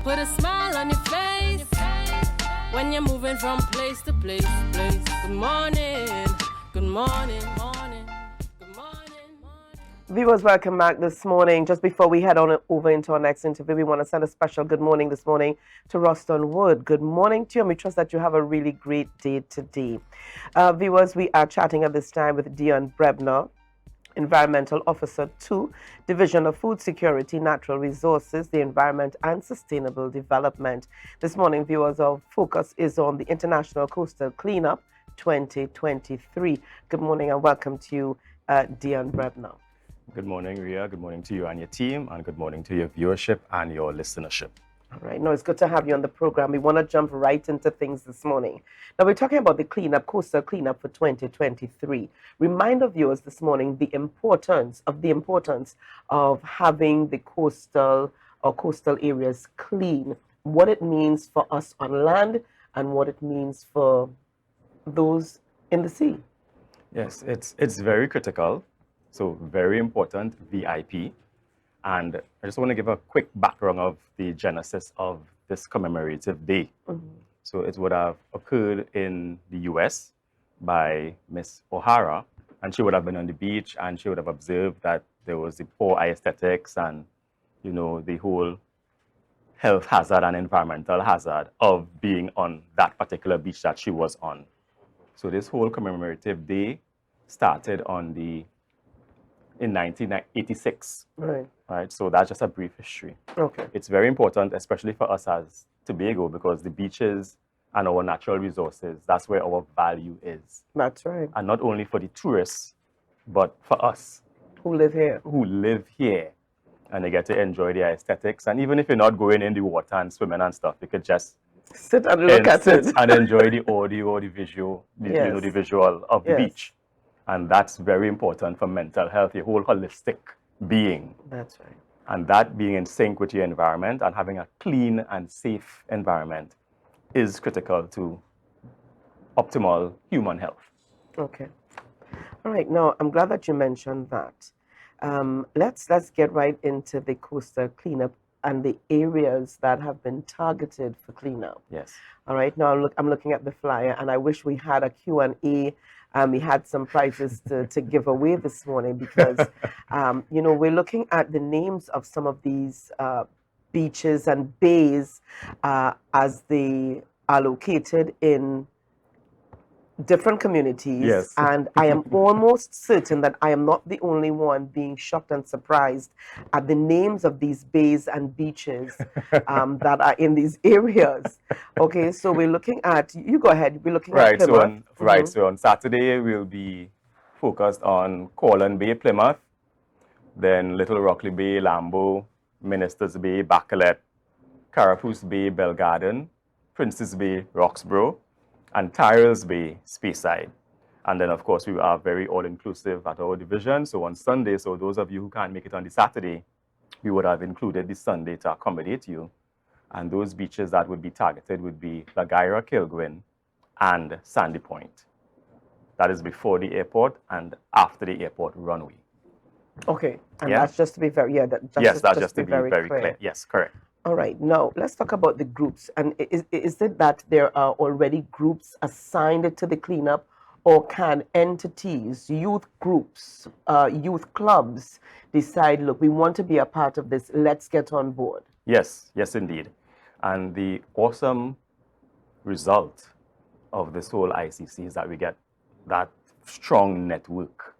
put a smile on your face when you're moving from place to place. Good morning, good morning, morning, good morning, morning. Viewers, welcome back this morning. Just before we head on over into our next interview, we want to send a special good morning this morning to Ruston Wood. Good morning to you, and we trust that you have a really great day today. Viewers, we are chatting at this time with Deon Brebnor, Environmental Officer 2, Division of Food Security, Natural Resources, the Environment and Sustainable Development. This morning, viewers, our focus is on the International Coastal Cleanup 2023. Good morning and welcome to you, Deon Brebnor. Good morning, Rhea. Good morning to you and your team, and good morning to your viewership and your listenership. All right. No, it's good to have you on the program. We want to jump right into things this morning. Now, we're talking about the coastal cleanup for 2023. Remind our viewers this morning the importance of having the coastal areas clean, what it means for us on land and what it means for those in the sea. Yes, it's very critical, so very important, VIP. And I just want to give a quick background of the genesis of this commemorative day. Mm-hmm. So it would have occurred in the US by Miss O'Hara, and she would have been on the beach and she would have observed that there was the poor aesthetics and, you know, the whole health hazard and environmental hazard of being on that particular beach that she was on. So this whole commemorative day started in 1986. Right. So that's just a brief history. Okay. It's very important, especially for us as Tobago, because the beaches and our natural resources, that's where our value is. That's right. And not only for the tourists, but for us. Who live here. And they get to enjoy the aesthetics. And even if you're not going in the water and swimming and stuff, you could just sit and look at it. And enjoy the audio or the visual, the visual of the beach. And that's very important for mental health, your whole holistic being. That's right. And that being in sync with your environment and having a clean and safe environment is critical to optimal human health. Okay. All right. Now, I'm glad that you mentioned that. Let's get right into the coastal cleanup and the areas that have been targeted for cleanup. Yes. All right. Now, I'm looking at the flyer, and I wish we had a Q&A. We had some prizes to give away this morning because, we're looking at the names of some of these beaches and bays as they are located in different communities. Yes. And I am almost certain that I am not the only one being shocked and surprised at the names of these bays and beaches that are in these areas. Okay, so we're looking at, you go ahead, we're looking at Plymouth. So on Saturday, we'll be focused on Corland Bay, Plymouth, then Little Rockley Bay, Lambo, Ministers Bay, Bacalet, Carapace Bay, Belgarden, Princess Bay, Roxborough, and Tyrrells Bay, Speyside. And then, of course, we are very all-inclusive at our division. So on Sunday, so those of you who can't make it on the Saturday, we would have included the Sunday to accommodate you. And those beaches that would be targeted would be Lagaira, Kilgwin, and Sandy Point. That is before the airport and after the airport runway. Okay, and that's just to be very, that's just to be very clear. Yes, correct. All right, now let's talk about the groups. And is it that there are already groups assigned to the cleanup, or can entities, youth groups, youth clubs decide, look, we want to be a part of this, let's get on board? Yes, indeed. And the awesome result of this whole ICC is that we get that strong network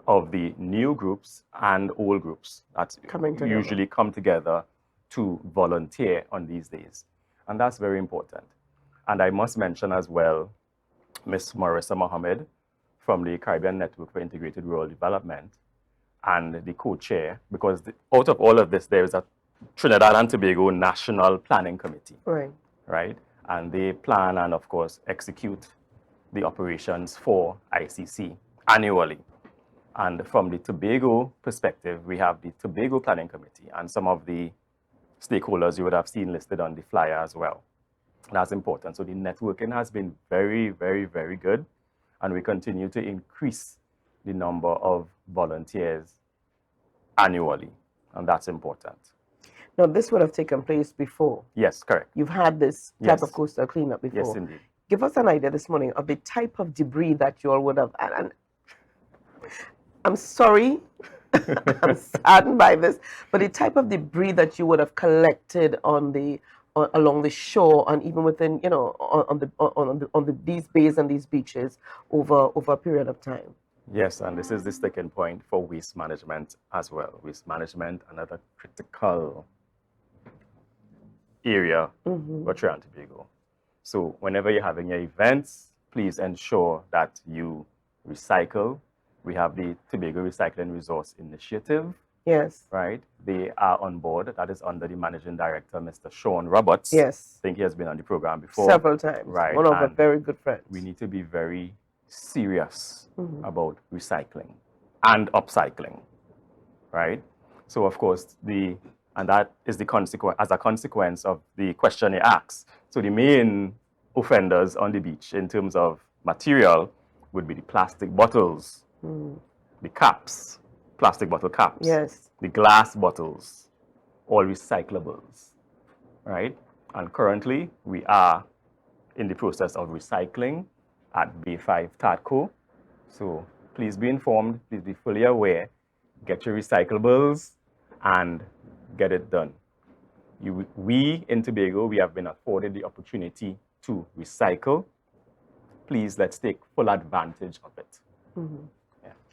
of the new groups and old groups that usually come together to volunteer on these days. And that's very important. And I must mention as well, Ms. Marissa Mohammed from the Caribbean Network for Integrated Rural Development and the co-chair, because out of all of this, there is a Trinidad and Tobago National Planning Committee. Right? And they plan and, of course, execute the operations for ICC annually. And from the Tobago perspective, we have the Tobago Planning Committee and some of the stakeholders you would have seen listed on the flyer as well. That's important. So the networking has been very, very, very good. And we continue to increase the number of volunteers annually. And that's important. Now, this would have taken place before. Yes, correct. You've had this type of Yes. coastal cleanup before. Yes, indeed. Give us an idea this morning of the type of debris that you all would have. And I'm sorry, I'm saddened by this, but the type of debris that you would have collected along the shore and even within, on these bays and these beaches over a period of time. Yes, and this is the sticking point for waste management as well. Waste management, another critical area for Trinidad and Tobago. So whenever you're having your events, please ensure that you recycle. We have the Tobago Recycling Resource Initiative, Yes. right? They are on board. That is under the Managing Director, Mr. Sean Roberts. Yes. I think he has been on the program before. Several times. Right. One of our and very good friends. we need to be very serious about recycling and upcycling, right? So of course, and that is the consequence, as a consequence of the question he asks. So the main offenders on the beach in terms of material would be the plastic bottles, the caps, plastic bottle caps, Yes. the glass bottles, all recyclables, right? And currently, we are in the process of recycling at Bay 5 Tadco. So please be informed, please be fully aware, get your recyclables and get it done. We in Tobago, we have been afforded the opportunity to recycle. Please, let's take full advantage of it.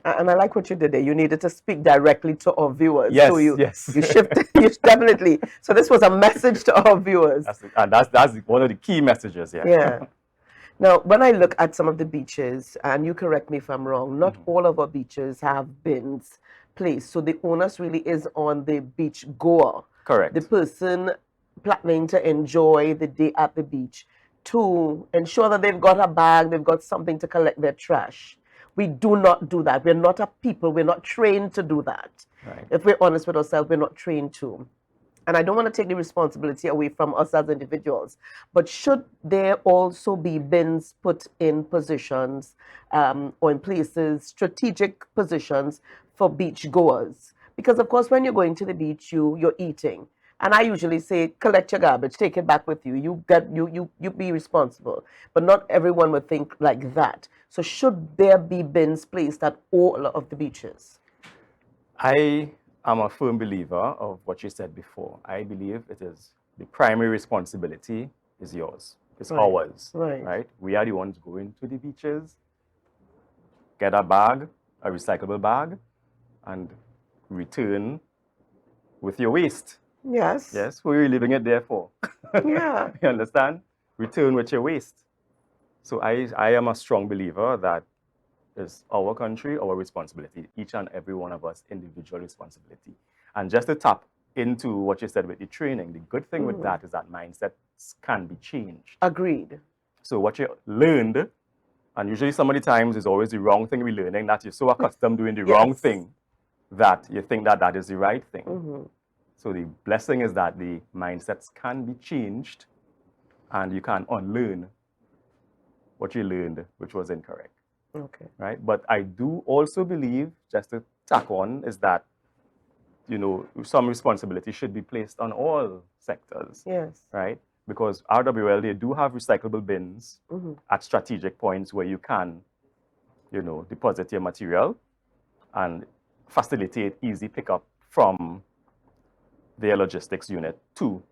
And I like what you did there. You needed to speak directly to our viewers. Yes, so you yes. shifted, definitely. So this was a message to our viewers. That's one of the key messages, yeah. Yeah. Now, when I look at some of the beaches, and you correct me if I'm wrong, not all of our beaches have bins placed. So the onus really is on the beach goer. Correct. The person planning to enjoy the day at the beach to ensure that they've got a bag, they've got something to collect their trash. We do not do that. We're not a people. We're not trained to do that. Right. If we're honest with ourselves, we're not trained to. And I don't want to take the responsibility away from us as individuals, but should there also be bins put in positions or in places, strategic positions for beach goers? Because of course, when you're going to the beach, you're eating. And I usually say, collect your garbage, take it back with you. You be responsible. But not everyone would think like that. So should there be bins placed at all of the beaches? I am a firm believer of what you said before. I believe it is the primary responsibility is yours. It's ours. Right? We are the ones going to the beaches, get a bag, a recyclable bag, and return with your waste. Yes. Yes, who are you leaving it there for? Yeah. You understand? Return with your waste. So I am a strong believer that it's our country, our responsibility, each and every one of us, individual responsibility. And just to tap into what you said with the training, the good thing with that is that mindsets can be changed. Agreed. So what you learned, and usually some of the times it's always the wrong thing we're learning, that you're so accustomed doing the wrong thing that you think that that is the right thing. So the blessing is that the mindsets can be changed and you can unlearn what you learned, which was incorrect. Okay. Right? But I do also believe, just to tack on, is that, some responsibility should be placed on all sectors. Yes. Right? Because RWL, they do have recyclable bins at strategic points where you can, deposit your material and facilitate easy pickup from their logistics unit to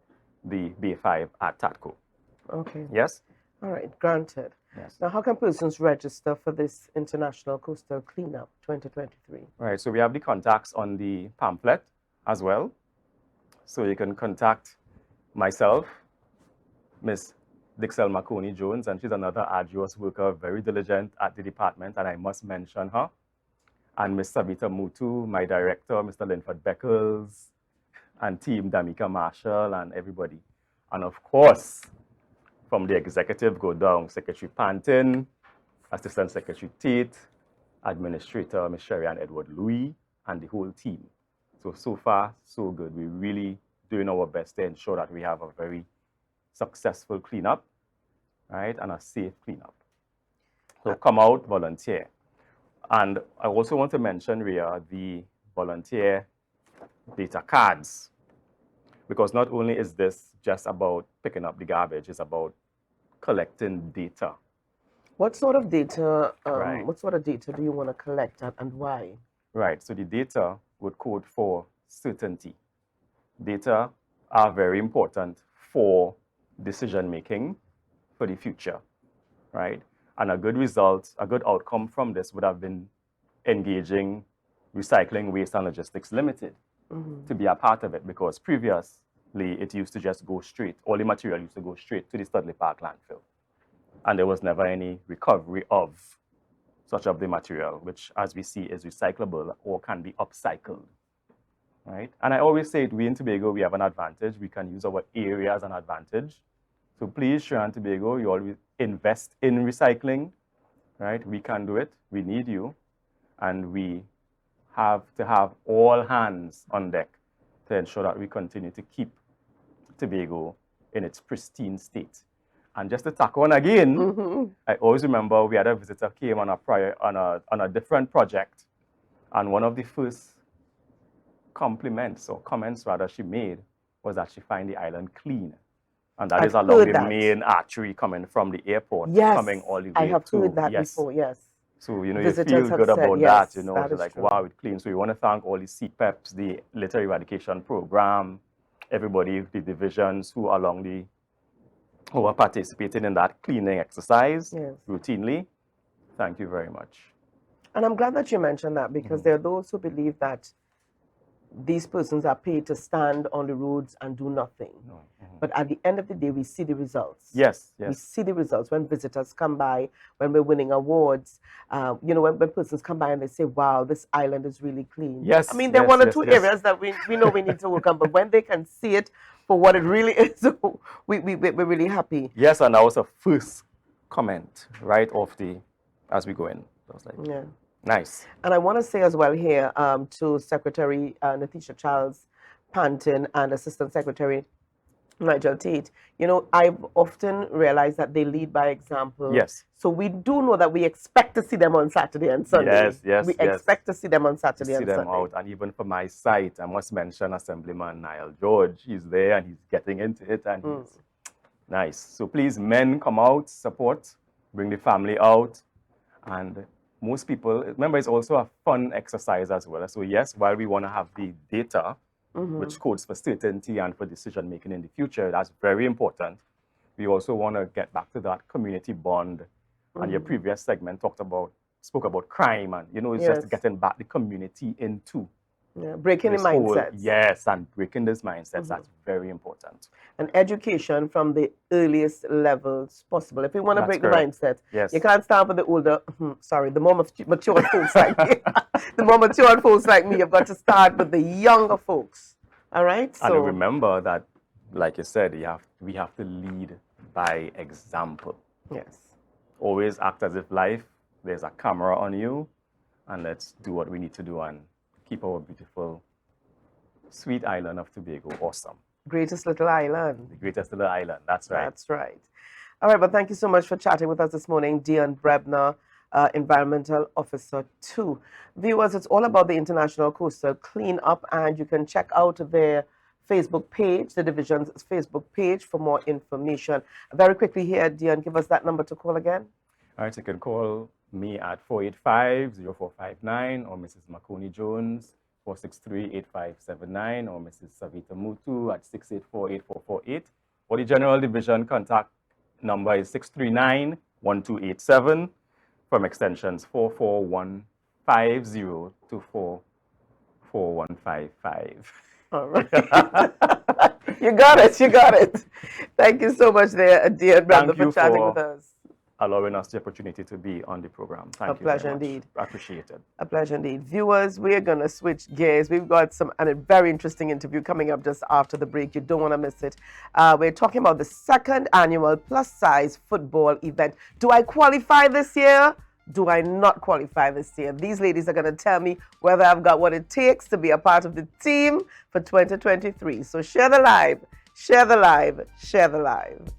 the Bay 5 at Tadco. Okay. Yes? All right, granted. Yes. Now, how can persons register for this International Coastal Cleanup 2023? Right, so we have the contacts on the pamphlet as well. So you can contact myself, Miss Dixel Marconi-Jones, and she's another arduous worker, very diligent at the department, and I must mention her. And Miss Savita Mutu, my director, Mr. Linford Beckles, and team Damika Marshall and everybody. And of course, from the executive go down, Secretary Pantin, Assistant Secretary Tate, Administrator Ms. Sherry and Edward Louis, and the whole team. So far, so good. We're really doing our best to ensure that we have a very successful cleanup, right, and a safe cleanup. So come out, volunteer. And I also want to mention, Rhea, the volunteer data cards. Because not only is this just about picking up the garbage, it's about collecting data. What sort of data? Right. What sort of data do you want to collect and why? Right. So the data would code for certainty. Data are very important for decision making for the future, right? And a good result, a good outcome from this would have been engaging Recycling Waste and Logistics Limited to be a part of it, because previously it used to just go straight, all the material used to go straight to the Studley Park landfill. And there was never any recovery of such of the material, which as we see is recyclable or can be upcycled, right? And I always say, we in Tobago, we have an advantage. We can use our area as an advantage. So please, Sri and Tobago, you always invest in recycling, right? We can do it. We need you. And we have to have all hands on deck to ensure that we continue to keep Tobago in its pristine state. And just to tack on again, I always remember we had a visitor came on a different project, and one of the first compliments or comments rather she made was that she find the island clean. And that is along the main artery coming from the airport, coming all the way I have to, heard that before, yes. So, you know, Visitors you feel good about yes, that, you know, it's like, wow, it's clean. So we want to thank all the CPEPs, the litter eradication program, everybody, the divisions who are participating in that cleaning exercise routinely. Thank you very much. And I'm glad that you mentioned that, because there are those who believe that these persons are paid to stand on the roads and do nothing. But at the end of the day, we see the results. Yes. We see the results when visitors come by, when we're winning awards. You know, when persons come by and they say, wow, this island is really clean. Yes. I mean, there are one or two areas that we know we need to work on, but when they can see it for what it really is, we're really happy. Yes, and that was a first comment right off as we go in. I was like, yeah. Nice. And I want to say as well here to Secretary Natisha Charles Panton and Assistant Secretary Nigel Tate, you know, I've often realized that they lead by example. Yes. So we do know that we expect to see them on Saturday and Sunday. Yes. We expect to see them on Saturday and Sunday. See them out. And even for my site, I must mention Assemblyman Niall George. He's there and he's getting into it and he's nice. So please, men, come out, support, bring the family out. And most people, remember, it's also a fun exercise as well. So yes, while we want to have the data, which codes for certainty and for decision making in the future, that's very important. We also want to get back to that community bond. And your previous segment spoke about crime, and you know, it's just getting back the community into breaking the mindsets. Yes, and breaking those mindsets. That's very important. And education from the earliest levels possible. If we want to break the mindset, you can't start with the older, the more mature folks like me. The more mature folks like me, you've got to start with the younger folks. All right? So, and remember that, like you said, we have to lead by example. Yes. Always act as if there's a camera on you, and let's do what we need to do and keep our beautiful, sweet island of Tobago awesome. Greatest little island. The greatest little island, that's right. That's right. All right, but thank you so much for chatting with us this morning, Deon Brebnor, Environmental Officer 2. Viewers, it's all about the International Coastal Cleanup, and you can check out their Facebook page, the division's Facebook page, for more information. Very quickly here, Deon, give us that number to call again. All right, you can call me at 485-0459 or Mrs. Makoni Jones 463-8579 or Mrs. Savita Mutu at 684-8448. Or the General Division contact number is 639-1287 from extensions 44150 to 44155. All right. You got it. Thank you so much there, Deon Brebnor, for chatting with us. Allowing us the opportunity to be on the program. Thank you. A pleasure indeed. Appreciate it. A pleasure indeed. Viewers, we're going to switch gears. We've got a very interesting interview coming up just after the break. You don't want to miss it. We're talking about the second annual plus-size football event. Do I qualify this year? Do I not qualify this year? These ladies are going to tell me whether I've got what it takes to be a part of the team for 2023. So share the live, share the live, share the live.